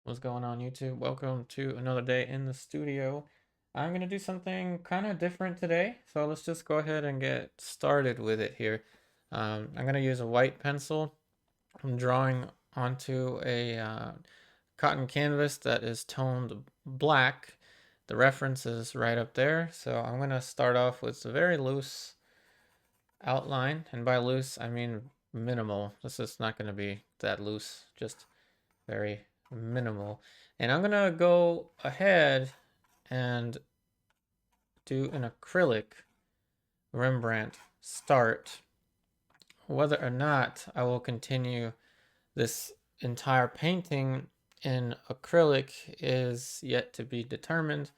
What's going on, YouTube? Welcome to another day in the studio. I'm going to do something kind of different today, so let's just go ahead and get started with it here. I'm going to use a white pencil. I'm drawing onto a cotton canvas that is toned black. The reference is right up there, so I'm going to start off with a very loose outline, and by loose, I mean minimal. This is not going to be that loose, just very minimal. And I'm gonna go ahead and do an acrylic Rembrandt start. Whether or not I will continue this entire painting in acrylic is yet to be determined,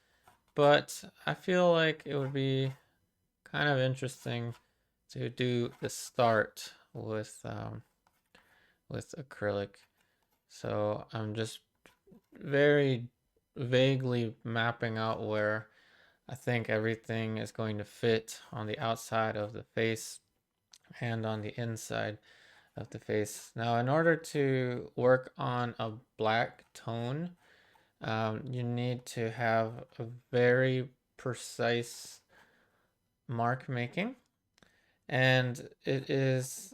but I feel like it would be kind of interesting to do the start with acrylic. So I'm just very vaguely mapping out where I think everything is going to fit on the outside of the face and on the inside of the face. Now, in order to work on a black tone, you need to have a very precise mark making. And it is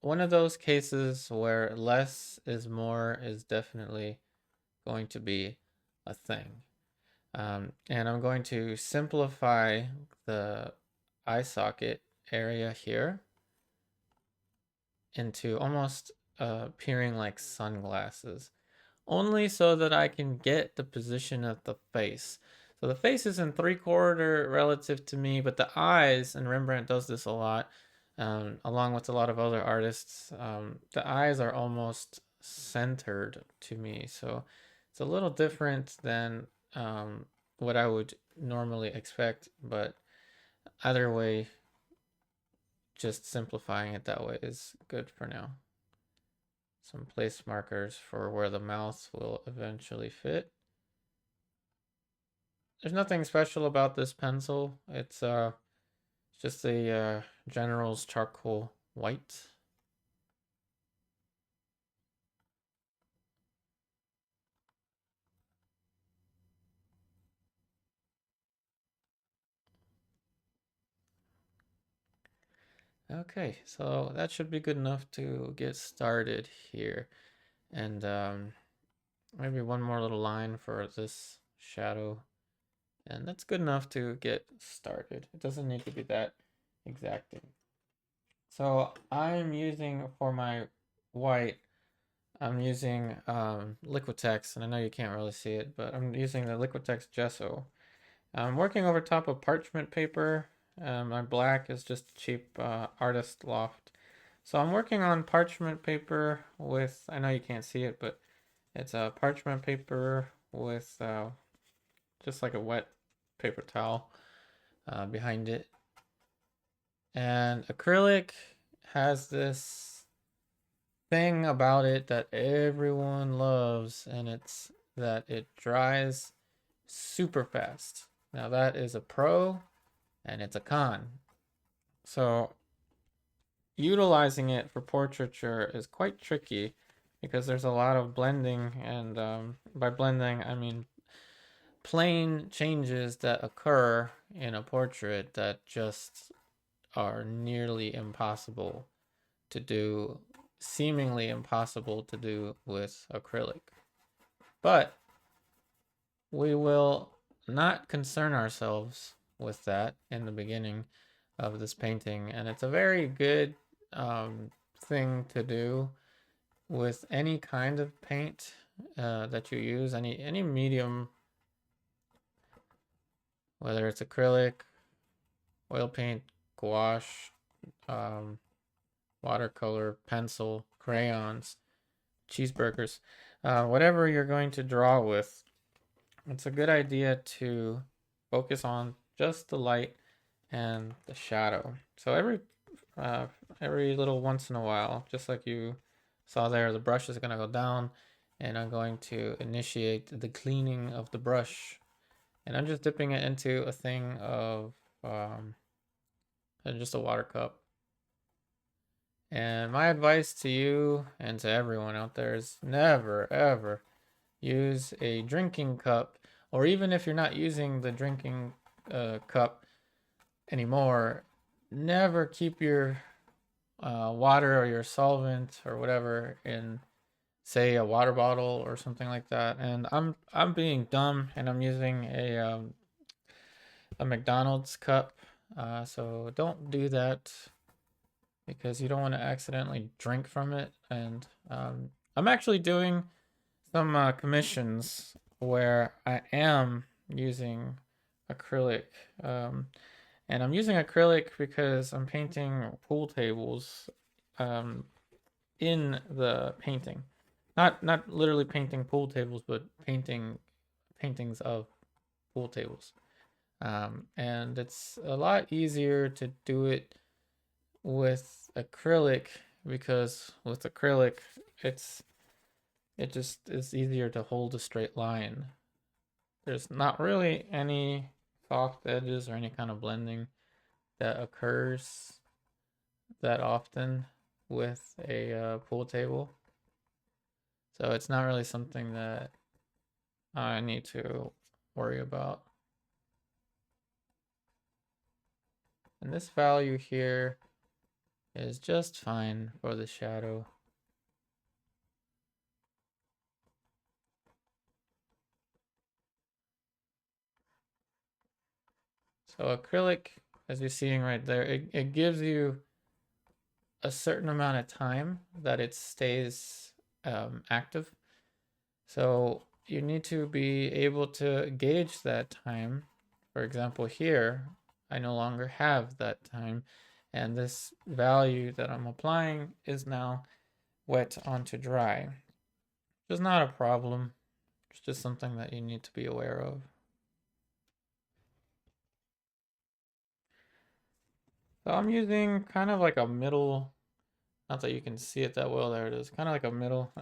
one of those cases where less is more is definitely going to be a thing. And I'm going to simplify the eye socket area here into almost appearing like sunglasses, only so that I can get the position of the face. So the face is in 3/4 relative to me, but the eyes, and Rembrandt does this a lot, along with a lot of other artists, the eyes are almost centered to me. So it's a little different than what I would normally expect, but either way, just simplifying it that way is good for now. Some place markers for where the mouth will eventually fit. There's nothing special about this pencil. It's just a General's charcoal white. Okay, so that should be good enough to get started here. And maybe one more little line for this shadow. And that's good enough to get started. It doesn't need to be that exacting. So I'm using for my white, I'm using Liquitex, and I know you can't really see it, but I'm using the Liquitex gesso. I'm working over top of parchment paper. My black is just cheap artist loft. So I'm working on parchment paper with, I know you can't see it, but it's a parchment paper with just like a wet paper towel behind it. And acrylic has this thing about it that everyone loves, and it's that it dries super fast. Now, that is a pro and it's a con. So, utilizing it for portraiture is quite tricky because there's a lot of blending, and by blending, I mean plane changes that occur in a portrait that just are nearly impossible to do, seemingly impossible to do with acrylic. But we will not concern ourselves with that in the beginning of this painting, and it's a very good thing to do with any kind of paint that you use, any medium, whether it's acrylic, oil paint, gouache, um, watercolor, pencil, crayons, cheeseburgers, whatever you're going to draw with. It's a good idea to focus on just the light and the shadow. So every little once in a while, just like you saw there, the brush is going to go down, and I'm going to initiate the cleaning of the brush. And I'm just dipping it into a thing of just a water cup. And my advice to you and to everyone out there is never, ever use a drinking cup, or even if you're not using the drinking cup anymore, never keep your water or your solvent or whatever in, say, a water bottle or something like that. And I'm being dumb and I'm using a McDonald's cup. So don't do that because you don't want to accidentally drink from it. And I'm actually doing some commissions where I am using acrylic. Um, and I'm using acrylic because I'm painting pool tables um, in the painting. Not literally painting pool tables, but painting paintings of pool tables. And it's a lot easier to do it with acrylic because with acrylic, it's it just is easier to hold a straight line. There's not really any soft edges or any kind of blending that occurs that often with a pool table. So it's not really something that I need to worry about. And this value here is just fine for the shadow. So acrylic, as you're seeing right there, it gives you a certain amount of time that it stays active. So you need to be able to gauge that time. For example, here, I no longer have that time, and this value that I'm applying is now wet onto dry. Which is not a problem. It's just something that you need to be aware of. So I'm using kind of like a middle, not that you can see it that well, there it is, kind of like a middle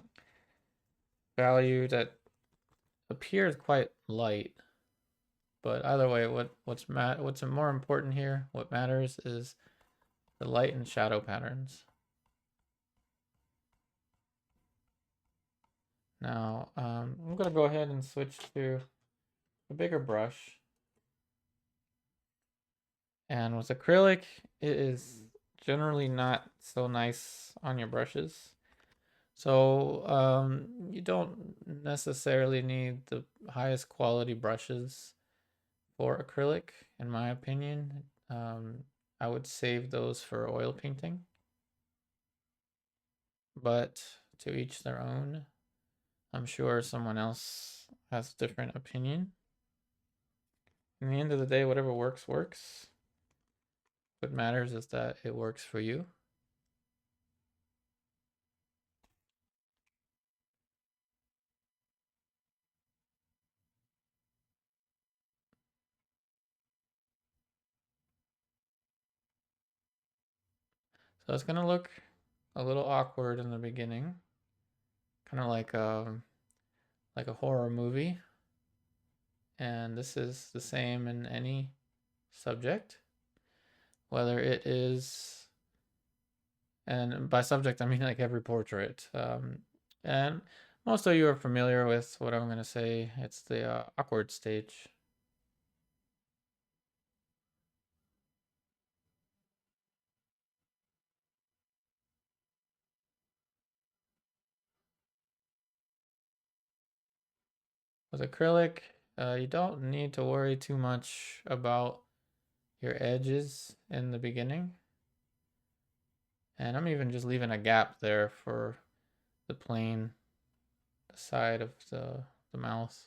value that appears quite light. But either way, what's more important here, what matters is the light and shadow patterns. Now, I'm gonna go ahead and switch to a bigger brush. And with acrylic, it is generally not so nice on your brushes. So you don't necessarily need the highest quality brushes for acrylic, in my opinion. I would save those for oil painting, but to each their own. I'm sure someone else has a different opinion. In the end of the day, whatever works, works. What matters is that it works for you. So it's gonna look a little awkward in the beginning, kind of like a horror movie. And this is the same in any subject, whether it is, and by subject I mean like every portrait. And most of you are familiar with what I'm gonna say. It's the awkward stage. With acrylic, you don't need to worry too much about your edges in the beginning. And I'm even just leaving a gap there for the plane side of the mouth.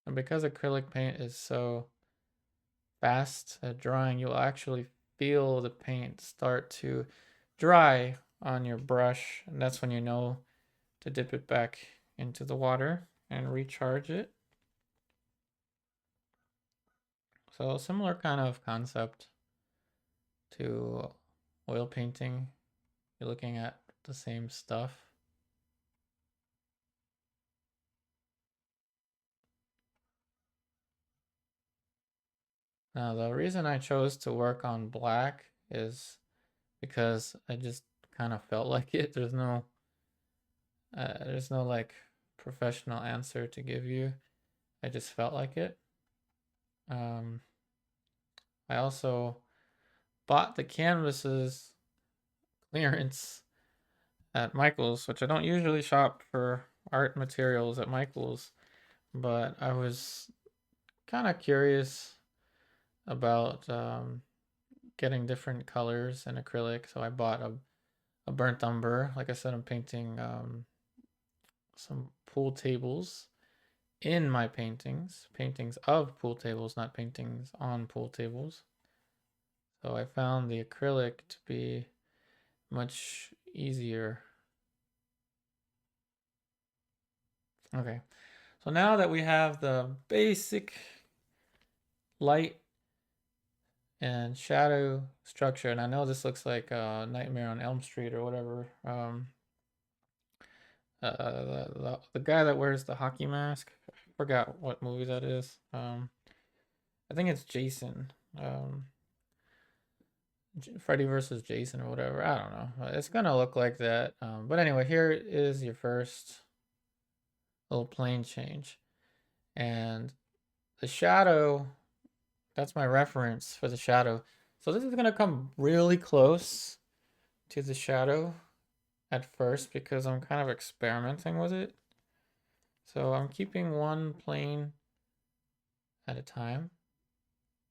And because acrylic paint is so fast at drying, you'll actually feel the paint start to dry on your brush. And that's when you know to dip it back into the water and recharge it. So similar kind of concept to oil painting, you're looking at the same stuff. Now, the reason I chose to work on black is because I just kind of felt like it. There's no like professional answer to give you. I just felt like it. Um, I also bought the canvases clearance at Michael's, which I don't usually shop for art materials at Michael's, but I was kind of curious about getting different colors in acrylic, so I bought a burnt umber. Like I said, I'm painting some pool tables in my paintings of pool tables, not paintings on pool tables. So I found the acrylic to be much easier. Okay, so now that we have the basic light and shadow structure, and I know this looks like Nightmare on Elm Street or whatever. The guy that wears the hockey mask, I forgot what movie that is. I think it's Jason. Um, Freddy versus Jason or whatever. I don't know. It's gonna look like that. But anyway, here is your first little plane change, and the shadow. That's my reference for the shadow. So this is gonna come really close to the shadow at first because I'm kind of experimenting with it. So I'm keeping one plane at a time.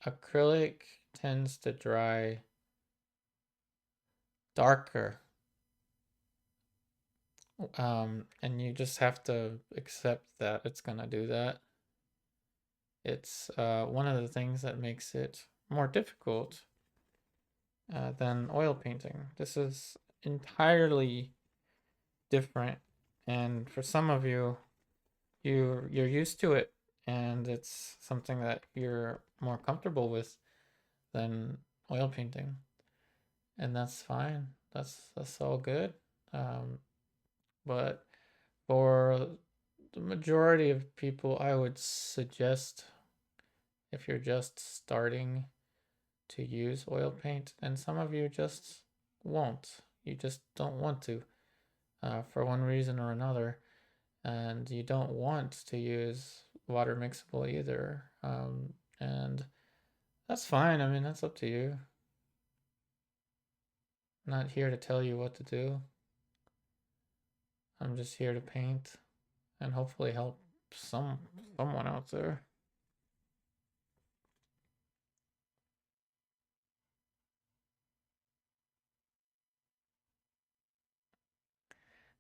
Acrylic tends to dry darker. And you just have to accept that it's gonna do that. It's one of the things that makes it more difficult than oil painting. This is entirely different, and for some of you, you're used to it, and it's something that you're more comfortable with than oil painting, and that's fine. That's all good. Um, but for the majority of people, I would suggest if you're just starting to use oil paint, and some of you just won't. You just don't want to for one reason or another, and you don't want to use water mixable either. And that's fine. I mean, that's up to you. I'm not here to tell you what to do. I'm just here to paint and hopefully help someone out there.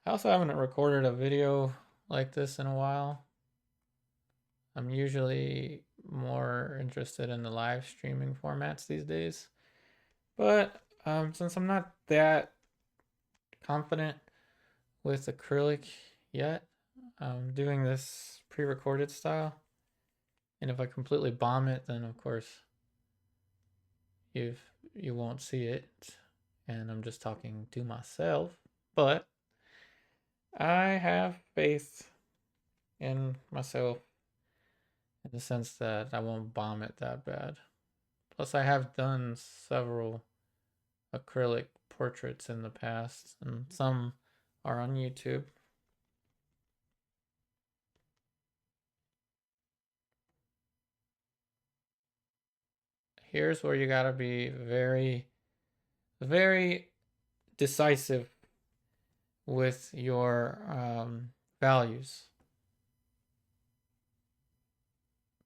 I also haven't recorded a video like this in a while. I'm usually more interested in the live streaming formats these days. But since I'm not that confident with acrylic yet, I'm doing this pre-recorded style. And if I completely bomb it, then of course you won't see it. And I'm just talking to myself. But I have faith in myself in the sense that I won't bomb it that bad. Plus, I have done several acrylic portraits in the past, and some are on YouTube. Here's where you gotta be very, very decisive with your values.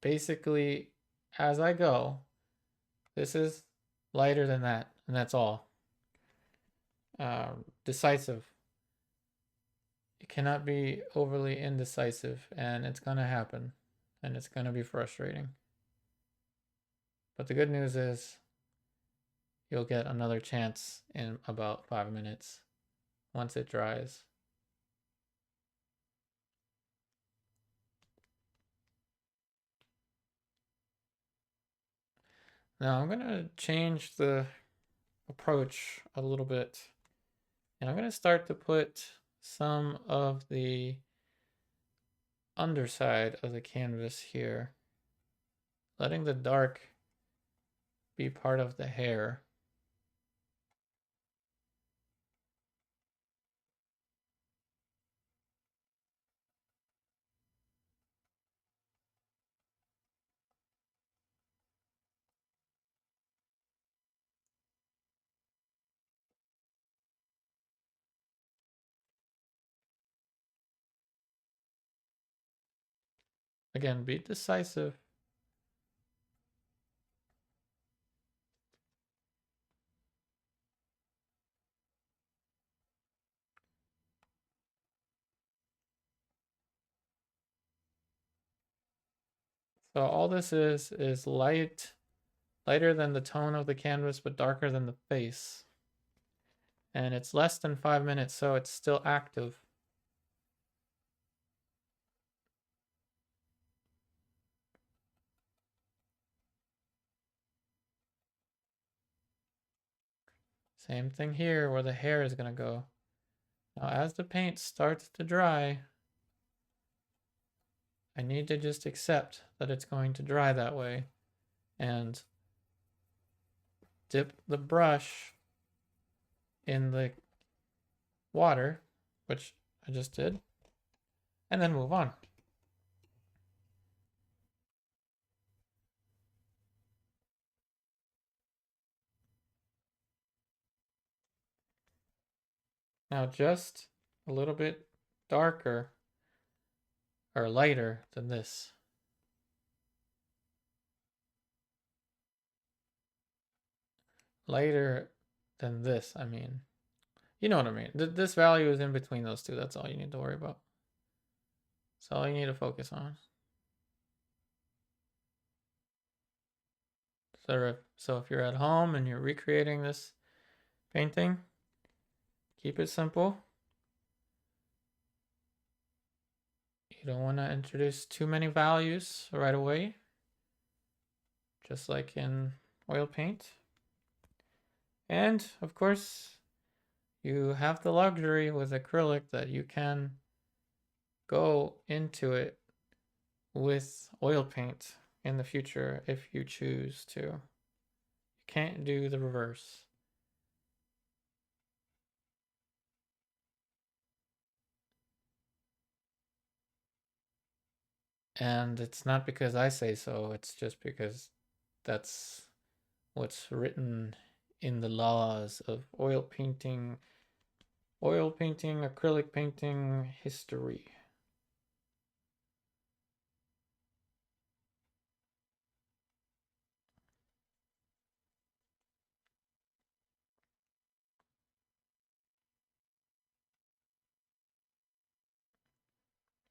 Basically, as I go, this is lighter than that, and that's all. Decisive. You cannot be overly indecisive, and it's gonna happen, and it's gonna be frustrating. But the good news is you'll get another chance in about 5 minutes once it dries. Now I'm gonna change the approach a little bit. And I'm going to start to put some of the underside of the canvas here, letting the dark be part of the hair. Again, be decisive. So all this is lighter than the tone of the canvas, but darker than the face. And it's less than 5 minutes, so it's still active. Same thing here where the hair is going to go. Now, as the paint starts to dry, I need to just accept that it's going to dry that way and dip the brush in the water, which I just did, and then move on. Now, just a little bit darker or lighter than this. Lighter than this, I mean. You know what I mean. This value is in between those two. That's all you need to worry about. That's all you need to focus on. So if you're at home and you're recreating this painting, keep it simple. You don't want to introduce too many values right away, just like in oil paint. And of course, you have the luxury with acrylic that you can go into it with oil paint in the future if you choose to. You can't do the reverse. And it's not because I say so, it's just because that's what's written in the laws of oil painting, acrylic painting history.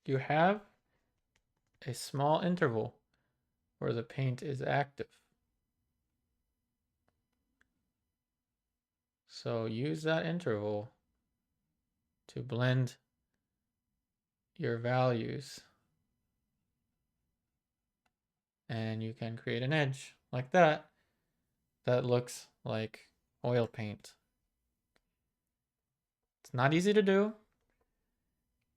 You have a small interval where the paint is active. So use that interval to blend your values. And you can create an edge like that that looks like oil paint. It's not easy to do.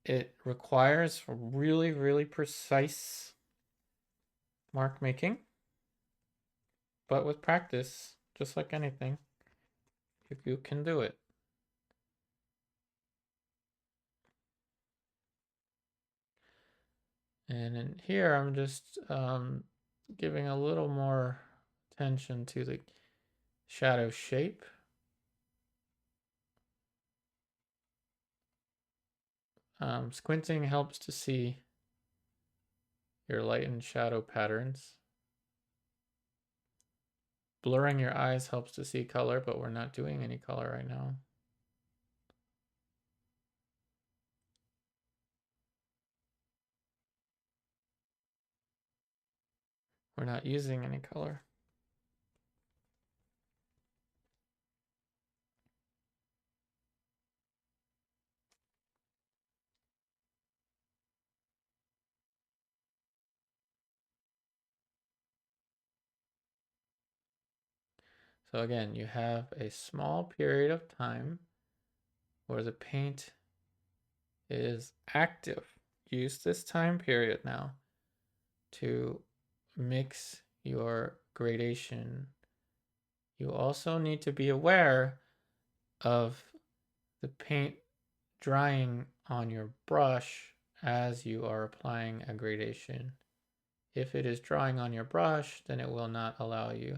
It requires really, really precise mark making. But with practice, just like anything, you can do it. And in here, I'm just giving a little more attention to the shadow shape. Squinting helps to see your light and shadow patterns. Blurring your eyes helps to see color, but we're not doing any color right now. We're not using any color. So again, you have a small period of time where the paint is active. Use this time period now to mix your gradation. You also need to be aware of the paint drying on your brush as you are applying a gradation. If it is drying on your brush, then it will not allow you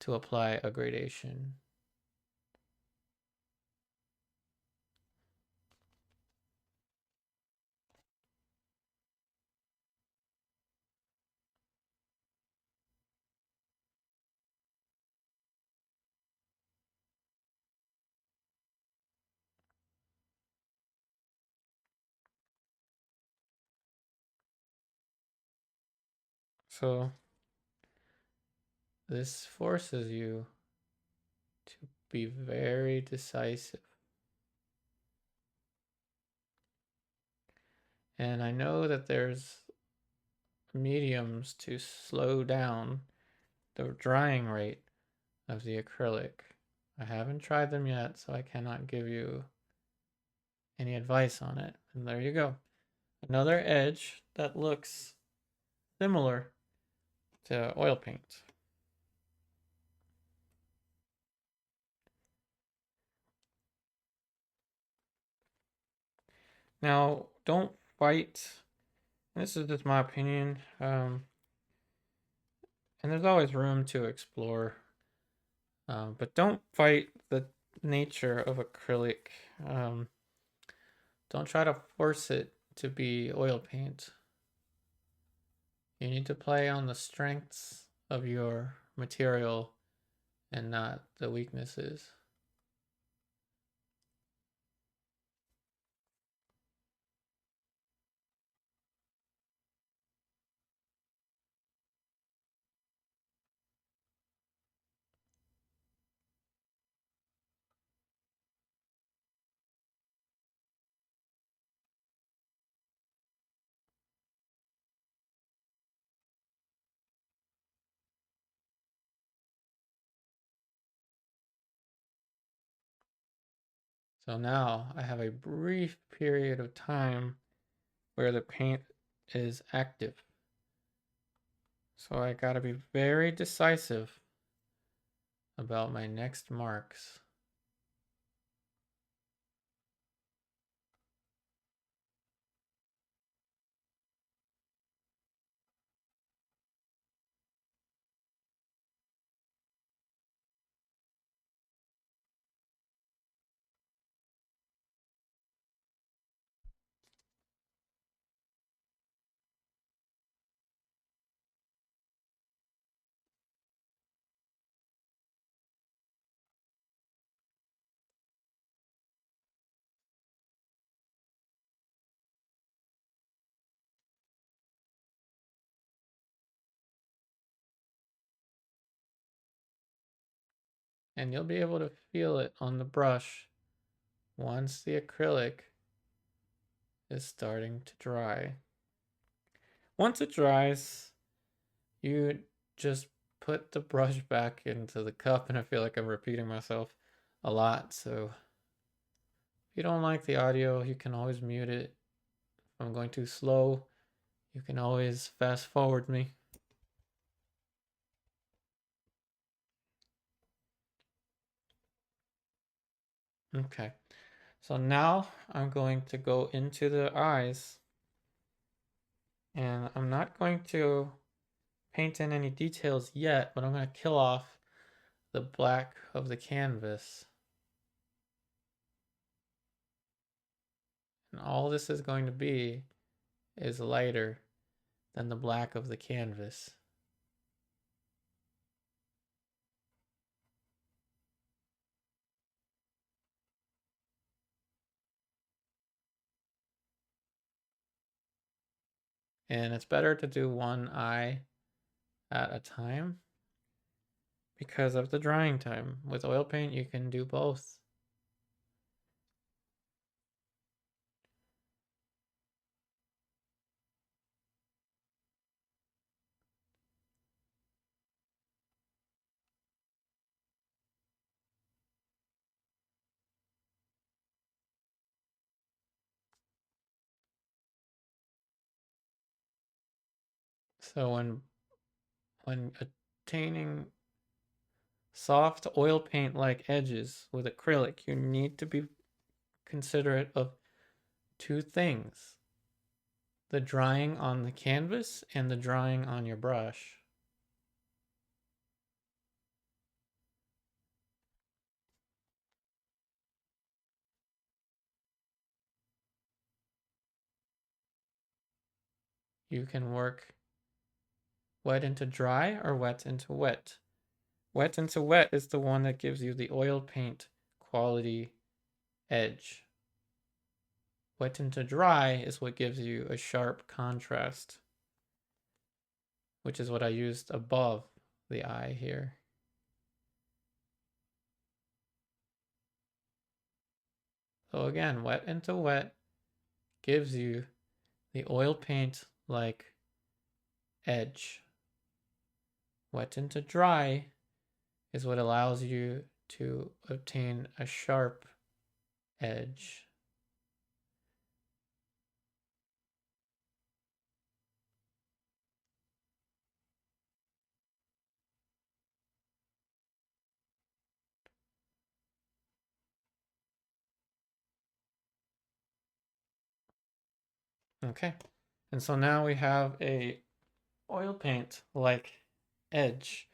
to apply a gradation. So this forces you to be very decisive. And I know that there's mediums to slow down the drying rate of the acrylic. I haven't tried them yet, so I cannot give you any advice on it. And there you go. Another edge that looks similar to oil paint. Now, don't fight. This is just my opinion. And there's always room to explore. But don't fight the nature of acrylic. Don't try to force it to be oil paint. You need to play on the strengths of your material and not the weaknesses. So now I have a brief period of time where the paint is active. So I gotta be very decisive about my next marks. And you'll be able to feel it on the brush once the acrylic is starting to dry. Once it dries, you just put the brush back into the cup, and I feel like I'm repeating myself a lot. So if you don't like the audio, you can always mute it. If I'm going too slow, you can always fast forward me. Okay, so now I'm going to go into the eyes, and I'm not going to paint in any details yet, but I'm going to kill off the black of the canvas. And all this is going to be is lighter than the black of the canvas. And it's better to do one eye at a time because of the drying time. With oil paint, you can do both. So when attaining soft oil paint like edges with acrylic, you need to be considerate of two things: the drying on the canvas and the drying on your brush. You can work wet into dry or wet into wet. Wet into wet is the one that gives you the oil paint quality edge. Wet into dry is what gives you a sharp contrast, which is what I used above the eye here. So again, wet into wet gives you the oil paint like edge. Wet into dry is what allows you to obtain a sharp edge. Okay, and so now we have a oil paint like edge,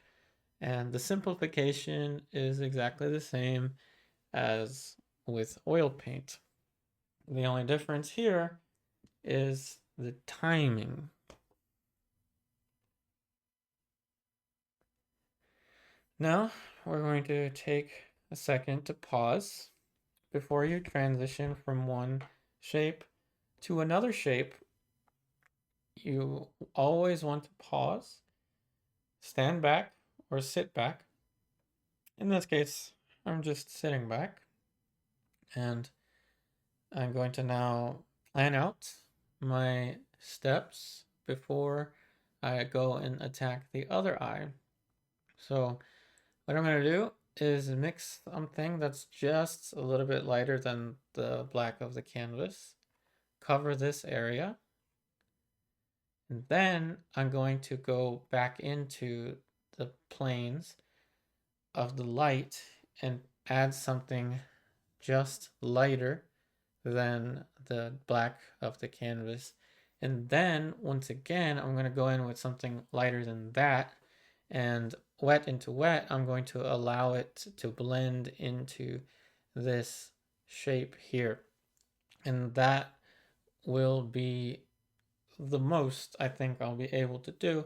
and the simplification is exactly the same as with oil paint. The only difference here is the timing. Now we're going to take a second to pause before you transition from one shape to another shape. You always want to pause, stand back, or sit back. In this case, I'm just sitting back, and I'm going to now plan out my steps before I go and attack the other eye. So what I'm going to do is mix something that's just a little bit lighter than the black of the canvas, cover this area, and then I'm going to go back into the planes of the light and add something just lighter than the black of the canvas. And then once again, I'm going to go in with something lighter than that, and wet into wet, I'm going to allow it to blend into this shape here. And that will be the most I think I'll be able to do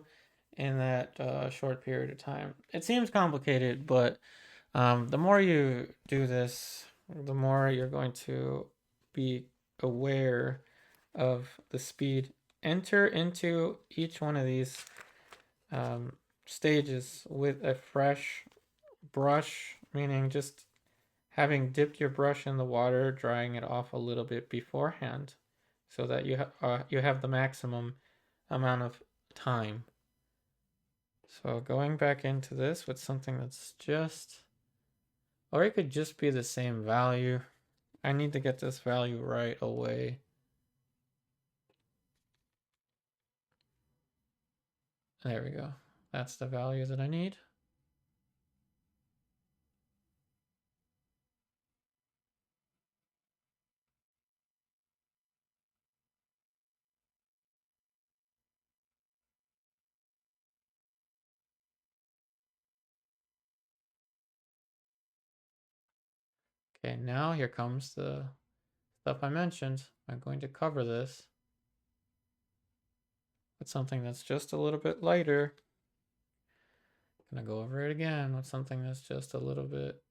in that short period of time. It seems complicated, but the more you do this, the more you're going to be aware of the speed. Enter into each one of these stages with a fresh brush, meaning just having dipped your brush in the water, drying it off a little bit beforehand, so that you have the maximum amount of time. So going back into this with something that's just, or it could just be the same value. I need to get this value right away. There we go. That's the value that I need. Okay, now here comes the stuff I mentioned. I'm going to cover this with something that's just a little bit lighter. I'm gonna go over it again with something that's just a little bit,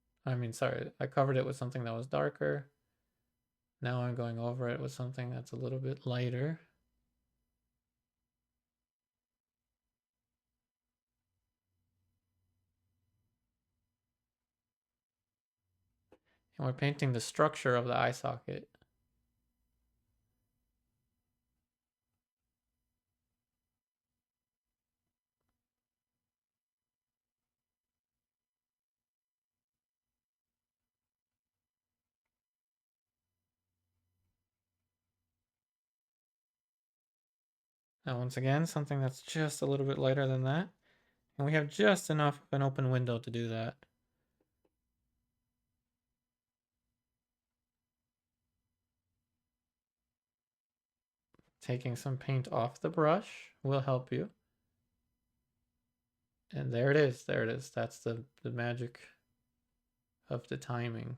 sorry, I covered it with something that was darker. Now I'm going over it with something that's a little bit lighter. And we're painting the structure of the eye socket. Now once again, something that's just a little bit lighter than that. And we have just enough of an open window to do that. Taking some paint off the brush will help you. And there it is, there it is. That's the magic of the timing.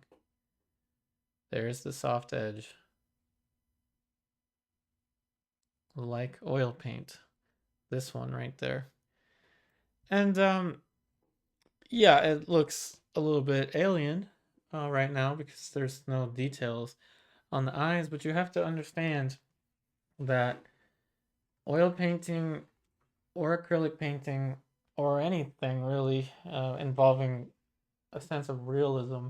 There's the soft edge. Like oil paint. This one right there. And yeah, it looks a little bit alien right now because there's no details on the eyes, but you have to understand that oil painting or acrylic painting or anything really involving a sense of realism,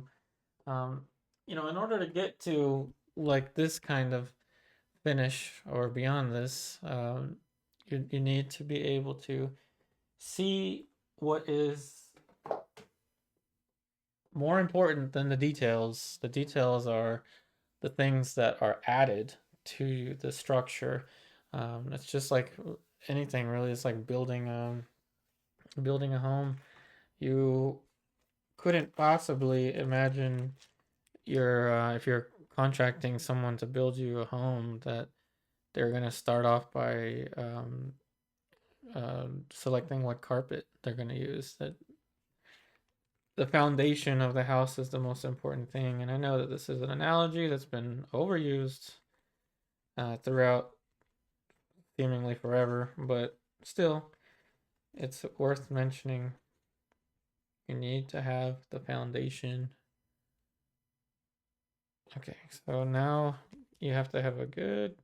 um, in order to get to like this kind of finish or beyond this, you need to be able to see what is more important than the details. The details are the things that are added to the structure. It's just like anything really. It's like building a home. You couldn't possibly imagine if you're contracting someone to build you a home that they're gonna start off by selecting what carpet they're gonna use. That the foundation of the house is the most important thing. And I know that this is an analogy that's been overused throughout seemingly forever, but still, it's worth mentioning. You need to have the foundation. Okay, so now you have to have a good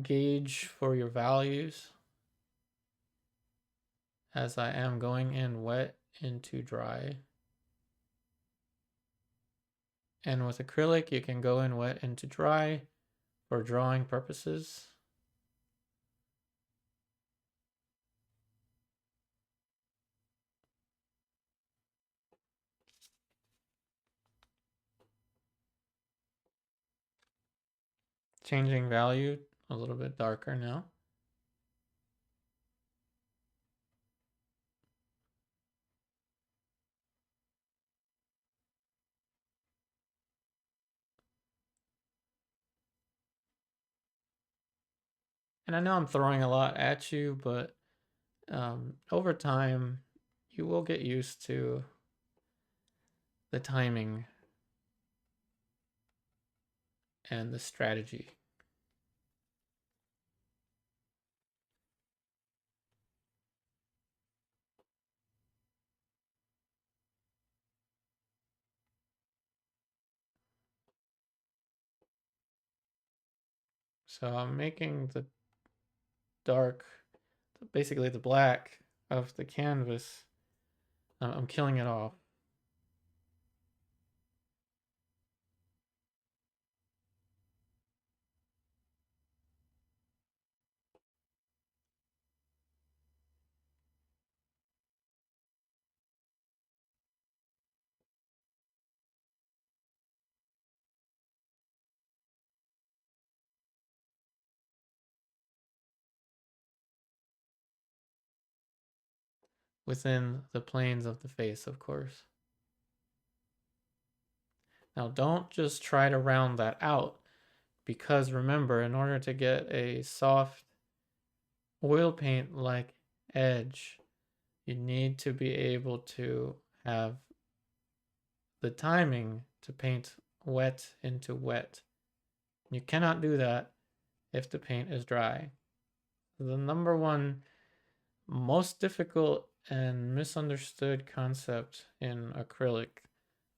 gauge for your values, as I am going in wet into dry. And with acrylic, you can go in wet into dry for drawing purposes. Changing value a little bit darker now. And I know I'm throwing a lot at you, but over time, you will get used to the timing and the strategy. So I'm making the dark, basically the black of the canvas. I'm killing it off. Within the planes of the face, of course. Now, don't just try to round that out, because remember, in order to get a soft oil paint like edge, you need to be able to have the timing to paint wet into wet. You cannot do that if the paint is dry. The number one most difficult and misunderstood concept in acrylic,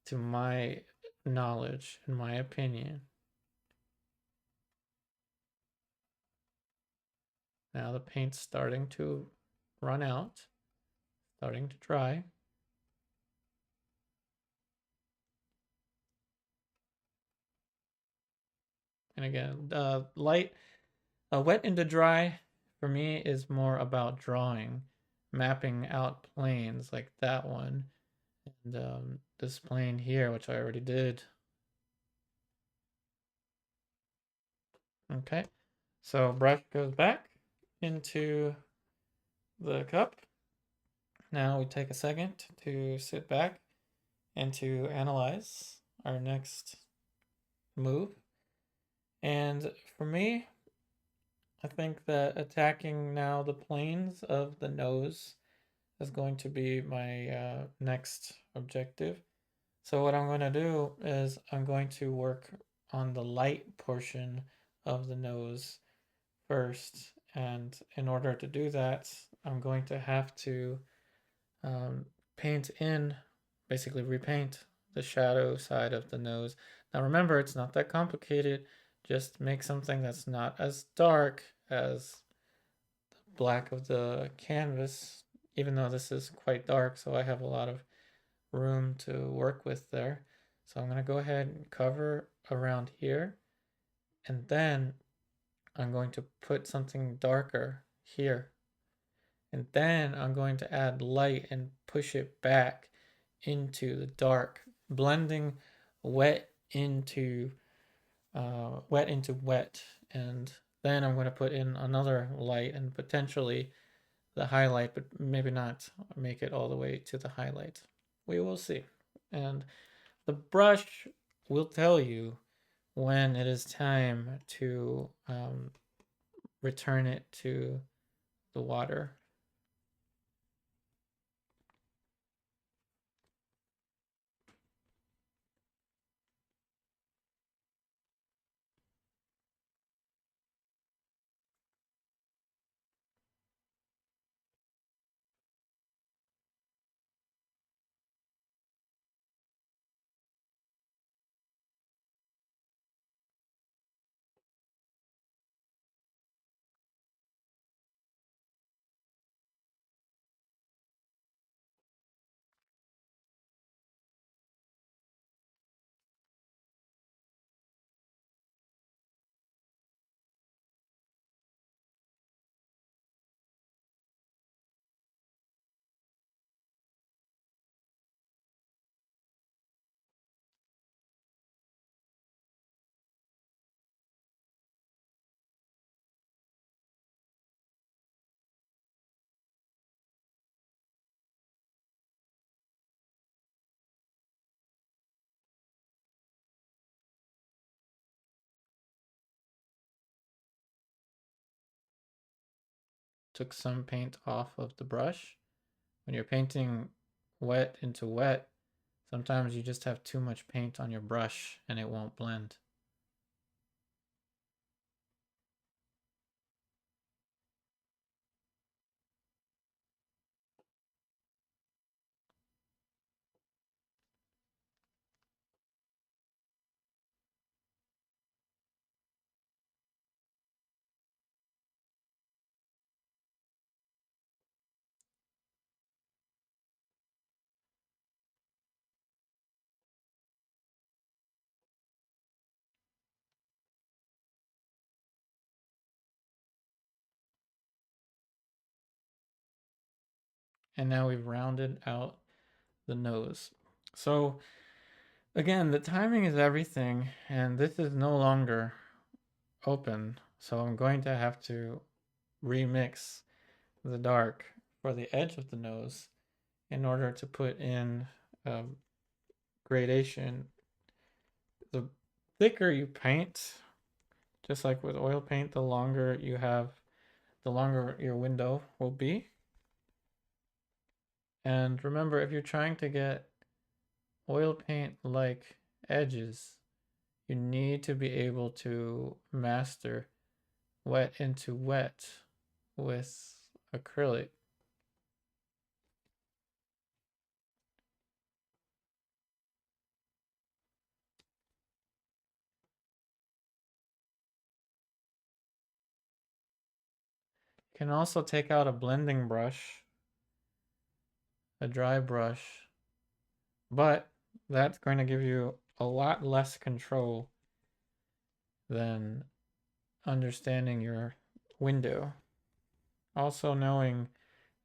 to my knowledge, in my opinion. Now the paint's starting to run out, starting to dry. And again, wet into dry for me is more about drawing, mapping out planes like that one, and this plane here, which I already did. Okay, So brush goes back into the cup. Now we take a second to sit back and to analyze our next move. And for me, I think that attacking now the planes of the nose is going to be my next objective. So what I'm going to do is I'm going to work on the light portion of the nose first. And in order to do that, I'm going to have to um, paint in, basically repaint the shadow side of the nose. Now remember, it's not that complicated. Just make something that's not as dark as the black of the canvas, even though this is quite dark, so I have a lot of room to work with there. So I'm going to go ahead and cover around here, and then I'm going to put something darker here. And then I'm going to add light and push it back into the dark, blending wet into wet. And then I'm going to put in another light and potentially the highlight, but maybe not make it all the way to the highlight. We will see. And the brush will tell you when it is time to return it to the water. Took some paint off of the brush. When you're painting wet into wet, sometimes you just have too much paint on your brush and it won't blend. And now we've rounded out the nose. So again, the timing is everything, and this is no longer open. So I'm going to have to remix the dark for the edge of the nose in order to put in gradation. The thicker you paint, just like with oil paint, the longer you have, the longer your window will be. And remember, if you're trying to get oil paint like edges, you need to be able to master wet into wet with acrylic. You can also take out a blending brush, a dry brush, but that's going to give you a lot less control than understanding your window. Also knowing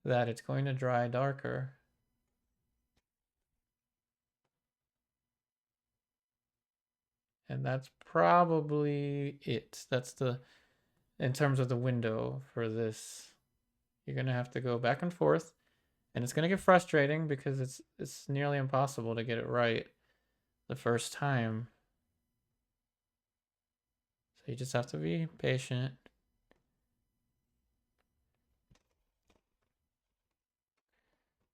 that it's going to dry darker. And that's probably it. That's the in terms of the window for this. You're gonna have to go back and forth, and it's gonna get frustrating because it's nearly impossible to get it right the first time. So you just have to be patient.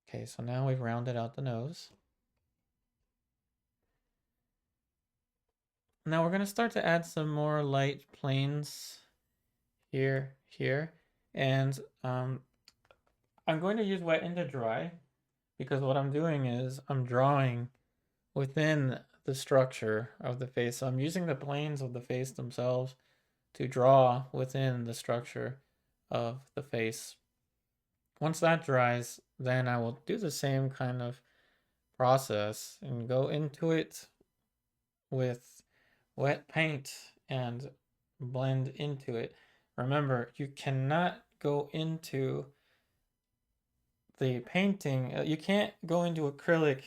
Okay, so now we've rounded out the nose. Now we're gonna start to add some more light planes here, and I'm going to use wet into dry because what I'm doing is I'm drawing within the structure of the face. So I'm using the planes of the face themselves to draw within the structure of the face. Once that dries, then I will do the same kind of process and go into it with wet paint and blend into it. Remember, you cannot go into the painting, you can't go into acrylic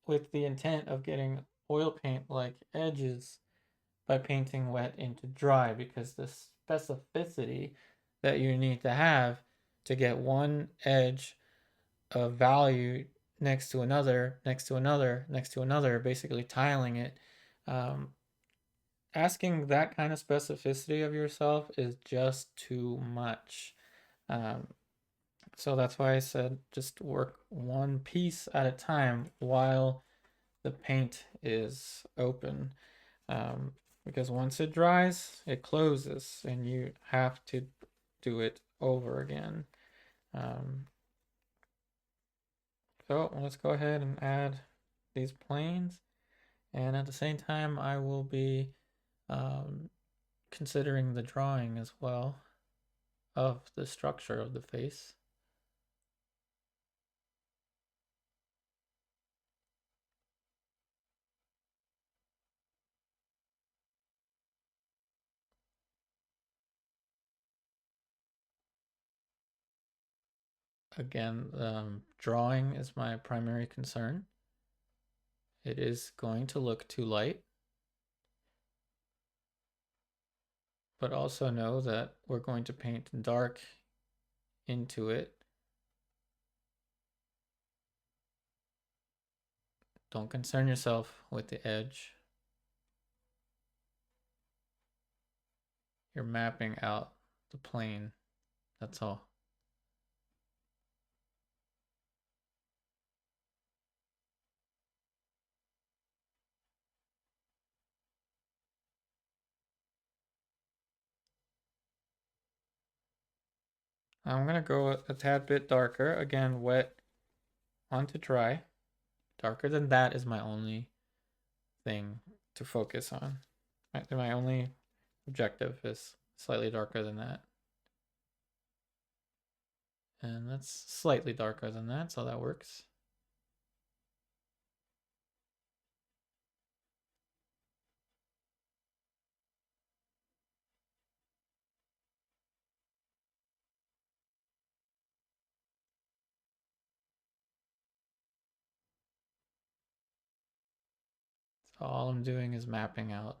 with the intent of getting oil paint like edges by painting wet into dry, because the specificity that you need to have to get one edge of value next to another, next to another, next to another, basically tiling it. Um, Asking that kind of specificity of yourself is just too much. Um, so that's why I said just work one piece at a time while the paint is open. Because once it dries, it closes and you have to do it over again. So let's go ahead and add these planes. And at the same time, I will be considering the drawing as well of the structure of the face. Again, drawing is my primary concern. It is going to look too light, but also know that we're going to paint dark into it. Don't concern yourself with the edge. You're mapping out the plane. That's all. I'm going to go a tad bit darker. Again, wet onto dry. Darker than that is my only thing to focus on. My only objective is slightly darker than that. And that's slightly darker than that, so that works. So all I'm doing is mapping out.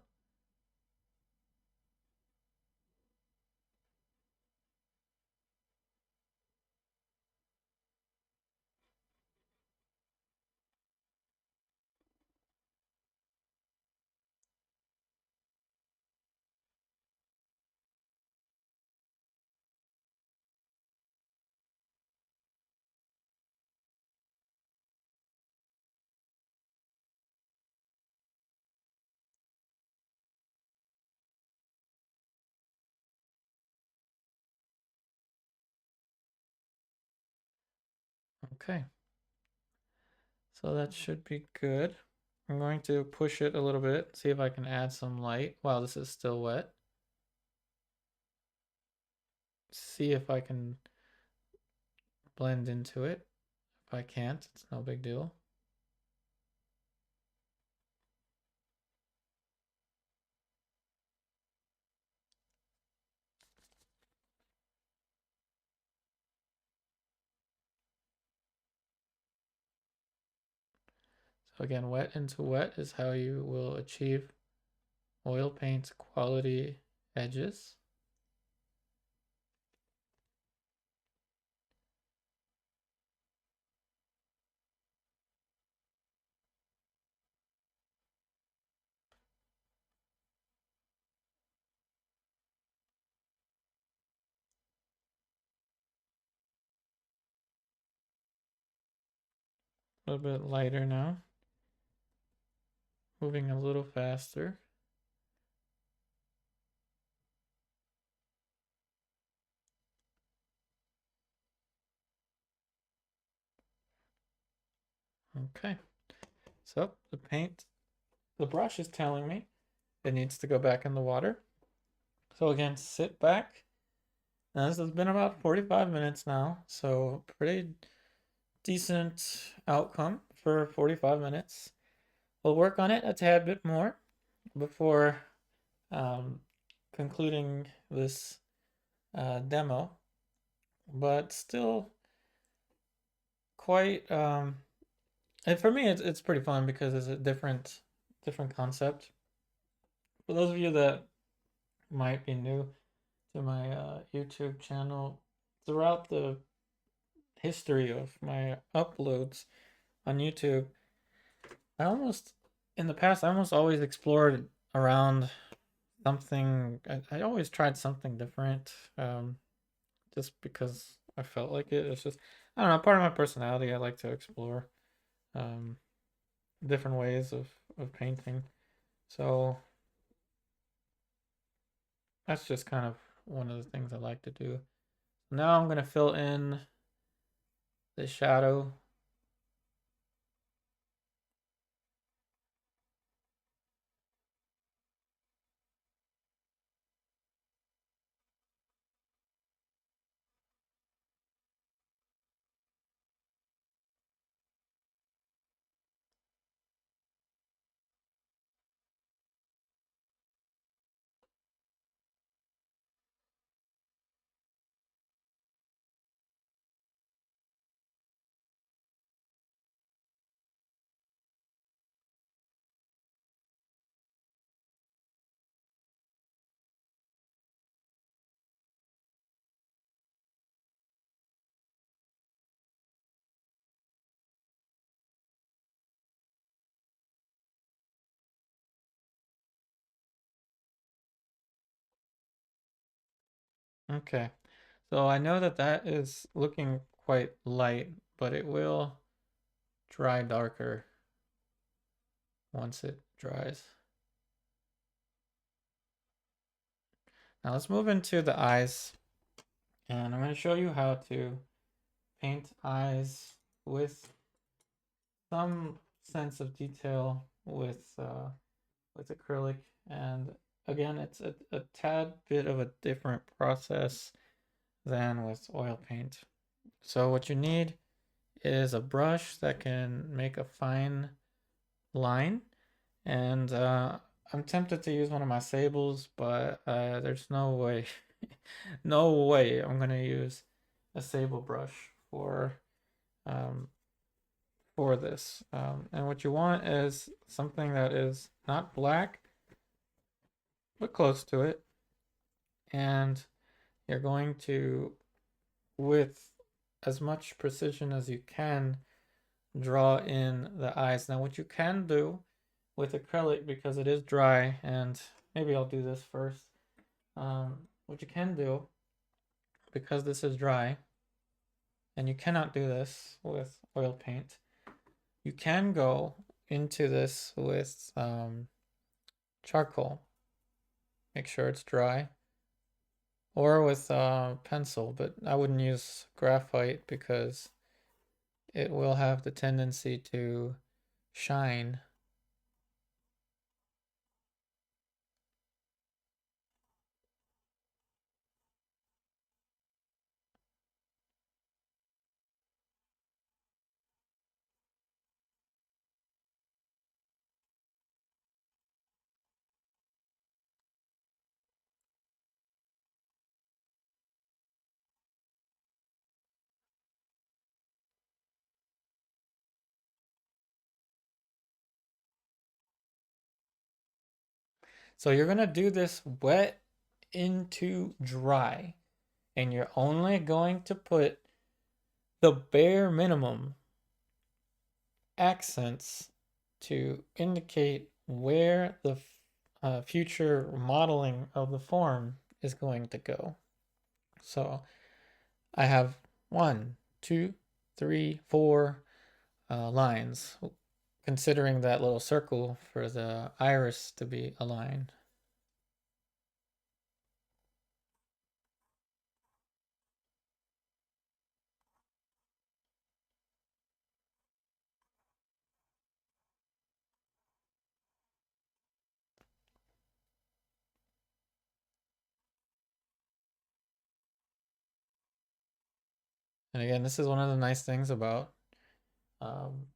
Okay. So that should be good. I'm going to push it a little bit, see if I can add some light while this is still wet. See if I can blend into it. If I can't, it's no big deal. So again, wet into wet is how you will achieve oil paint quality edges. A little bit lighter now. Moving a little faster. Okay. So the brush is telling me it needs to go back in the water. So again, sit back. Now this has been about 45 minutes now, so pretty decent outcome for 45 minutes. We'll work on it a tad bit more before um, concluding this demo, but still quite. And for me, it's pretty fun because it's a different concept. For those of you that might be new to my YouTube channel, throughout the history of my uploads on YouTube, I almost in the past I almost always explored around something. I always tried something different, just because I felt like it. It's just I don't know, part of my personality. I like to explore um, different ways of painting. So that's just kind of one of the things I like to do. Now I'm gonna fill in the shadow. Okay, so I know that that is looking quite light, but it will dry darker once it dries. Now let's move into the eyes, and I'm going to show you how to paint eyes with some sense of detail with acrylic. And again, it's a tad bit of a different process than with oil paint. So what you need is a brush that can make a fine line. And I'm tempted to use one of my sables, but there's no way, no way I'm gonna use a sable brush um, for this. And what you want is something that is not black, but close to it. And you're going to, with as much precision as you can, draw in the eyes. Now, what you can do with acrylic, because it is dry, and maybe I'll do this first. What you can do, because this is dry, and you cannot do this with oil paint, you can go into this with charcoal. Make sure it's dry, or with pencil, but I wouldn't use graphite because it will have the tendency to shine. So you're gonna do this wet into dry, and you're only going to put the bare minimum accents to indicate where the future modeling of the form is going to go. So I have 1, 2, 3, 4 lines, considering that little circle for the iris to be aligned. And again, this is one of the nice things about um,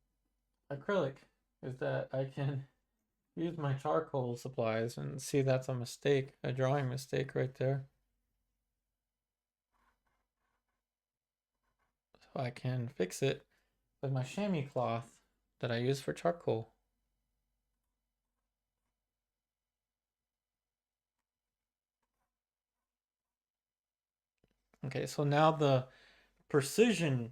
acrylic, is that I can use my charcoal supplies and see that's a mistake, a drawing mistake right there. So I can fix it with my chamois cloth that I use for charcoal. Okay, so now the precision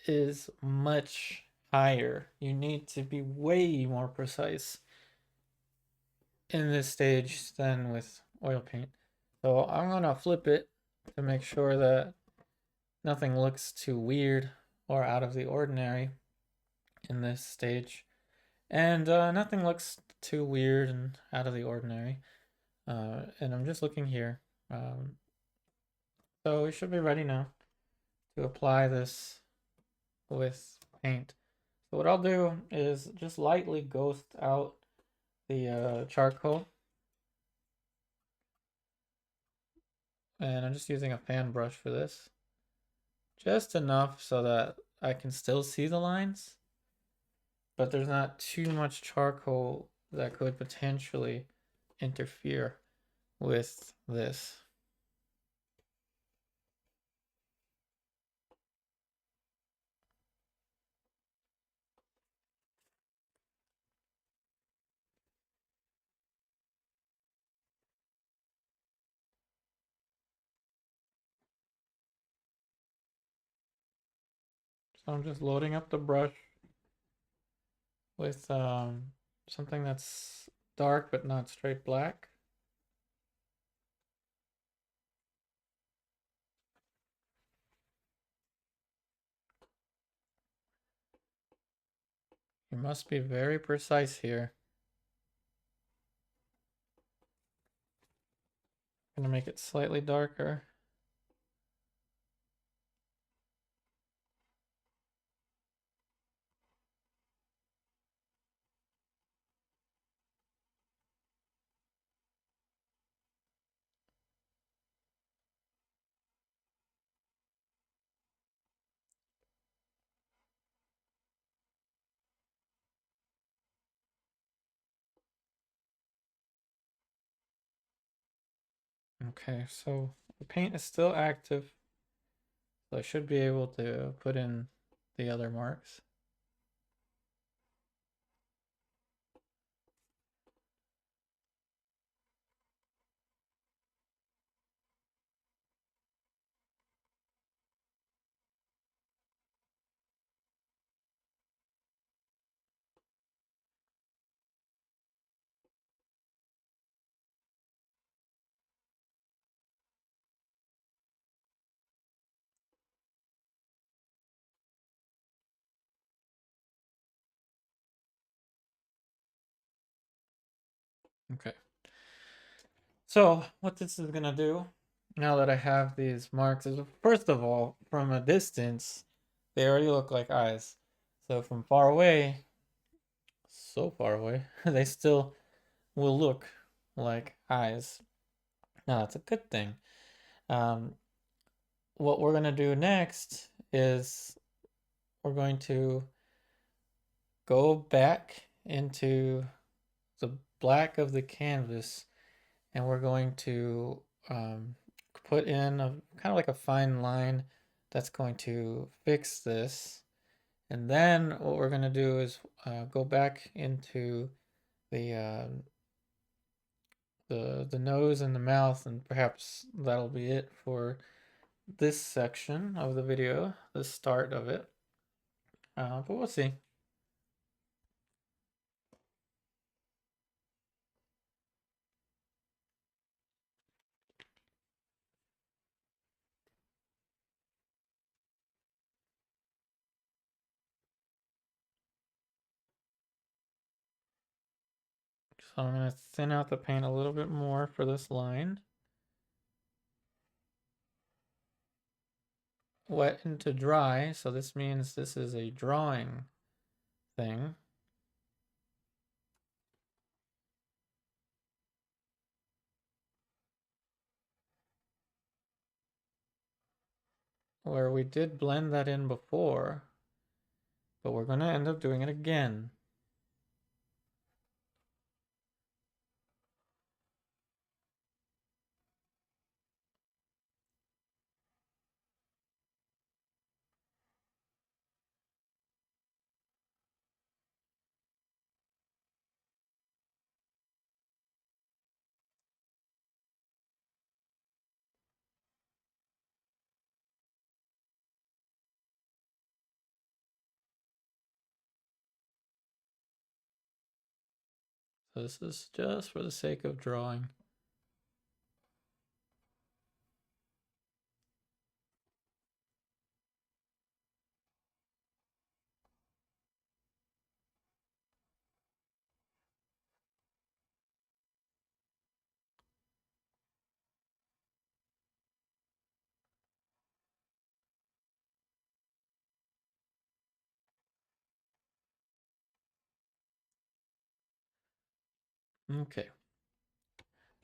is much higher. You need to be way more precise in this stage than with oil paint. So I'm gonna flip it to make sure that nothing looks too weird or out of the ordinary in this stage. And nothing looks too weird and out of the ordinary. And I'm just looking here. So we should be ready now to apply this with paint. So what I'll do is just lightly ghost out the charcoal. And I'm just using a fan brush for this. Just enough so that I can still see the lines, but there's not too much charcoal that could potentially interfere with this. So I'm just loading up the brush with something that's dark but not straight black. You must be very precise here. I'm gonna make it slightly darker. Okay, so the paint is still active, so I should be able to put in the other marks. Okay. So what this is gonna do, now that I have these marks, is first of all, from a distance, they already look like eyes. So from far away, so far away, they still will look like eyes. Now that's a good thing. Um, what we're gonna do next is we're going to go back into the black of the canvas, and we're going to put in a kind of like a fine line that's going to fix this. And then what we're going to do is go back into the the nose and the mouth, and perhaps that'll be it for this section of the video, the start of it. But we'll see. So I'm going to thin out the paint a little bit more for this line. Wet into dry, so this means this is a drawing thing. Where we did blend that in before, but we're going to end up doing it again. So this is just for the sake of drawing. Okay.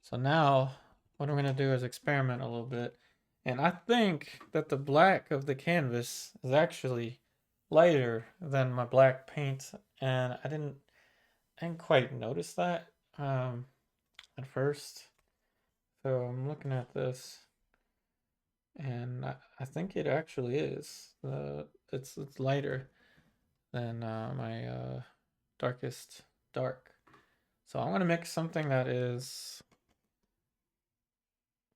So now what I'm going to do is experiment a little bit. And I think that the black of the canvas is actually lighter than my black paint. And I didn't quite notice that at first. So I'm looking at this, and I think it actually is. It's lighter than my darkest dark. So I'm gonna mix something that is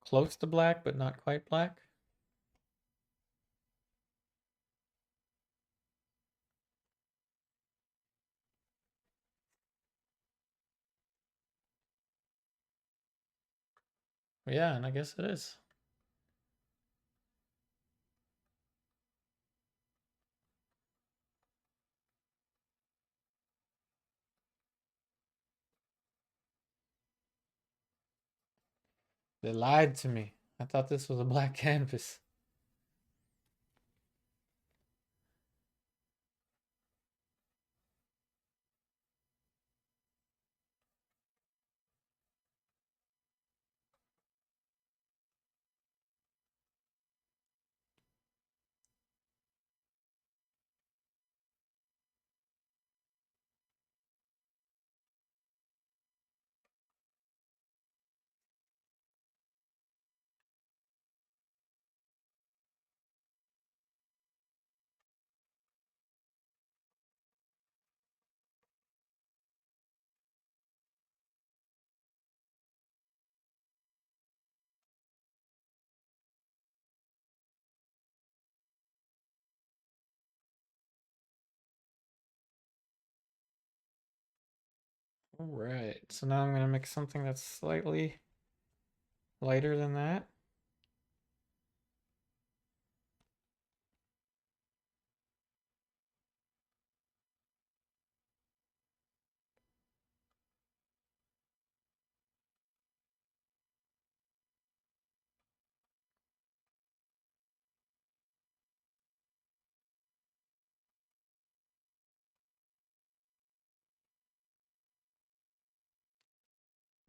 close to black, but not quite black. Yeah, and I guess it is. They lied to me. I thought this was a black canvas. All right, so now I'm gonna mix something that's slightly lighter than that.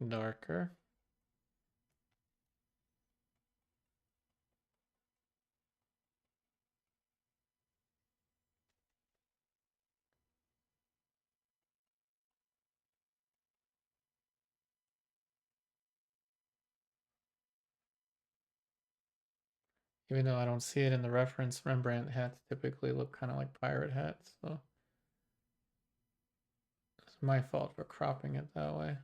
Darker. Even though I don't see it in the reference, Rembrandt hats typically look kind of like pirate hats, so it's my fault for cropping it that way.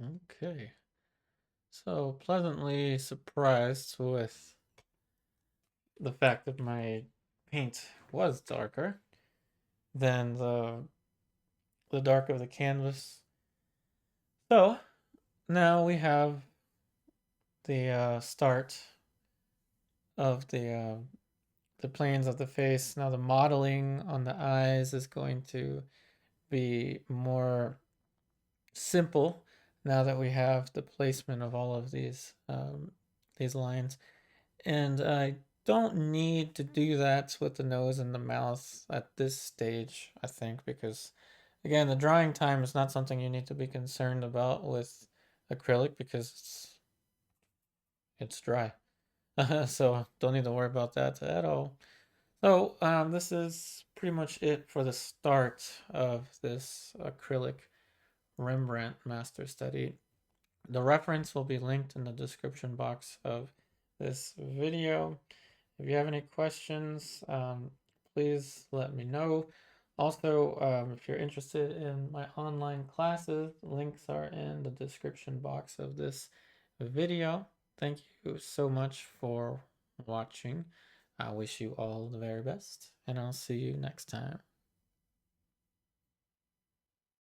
Okay. So pleasantly surprised with the fact that my paint was darker than the dark of the canvas. So now we have the start of the planes of the face. Now the modeling on the eyes is going to be more simple now that we have the placement of all of these lines. And I don't need to do that with the nose and the mouth at this stage, I think, because again, the drying time is not something you need to be concerned about with acrylic because it's dry. So don't need to worry about that at all. So this is pretty much it for the start of this acrylic Rembrandt master study. The reference will be linked in the description box of this video. If you have any questions, please let me know. Also, if you're interested in my online classes, links are in the description box of this video. Thank you so much for watching. I wish you all the very best, and I'll see you next time.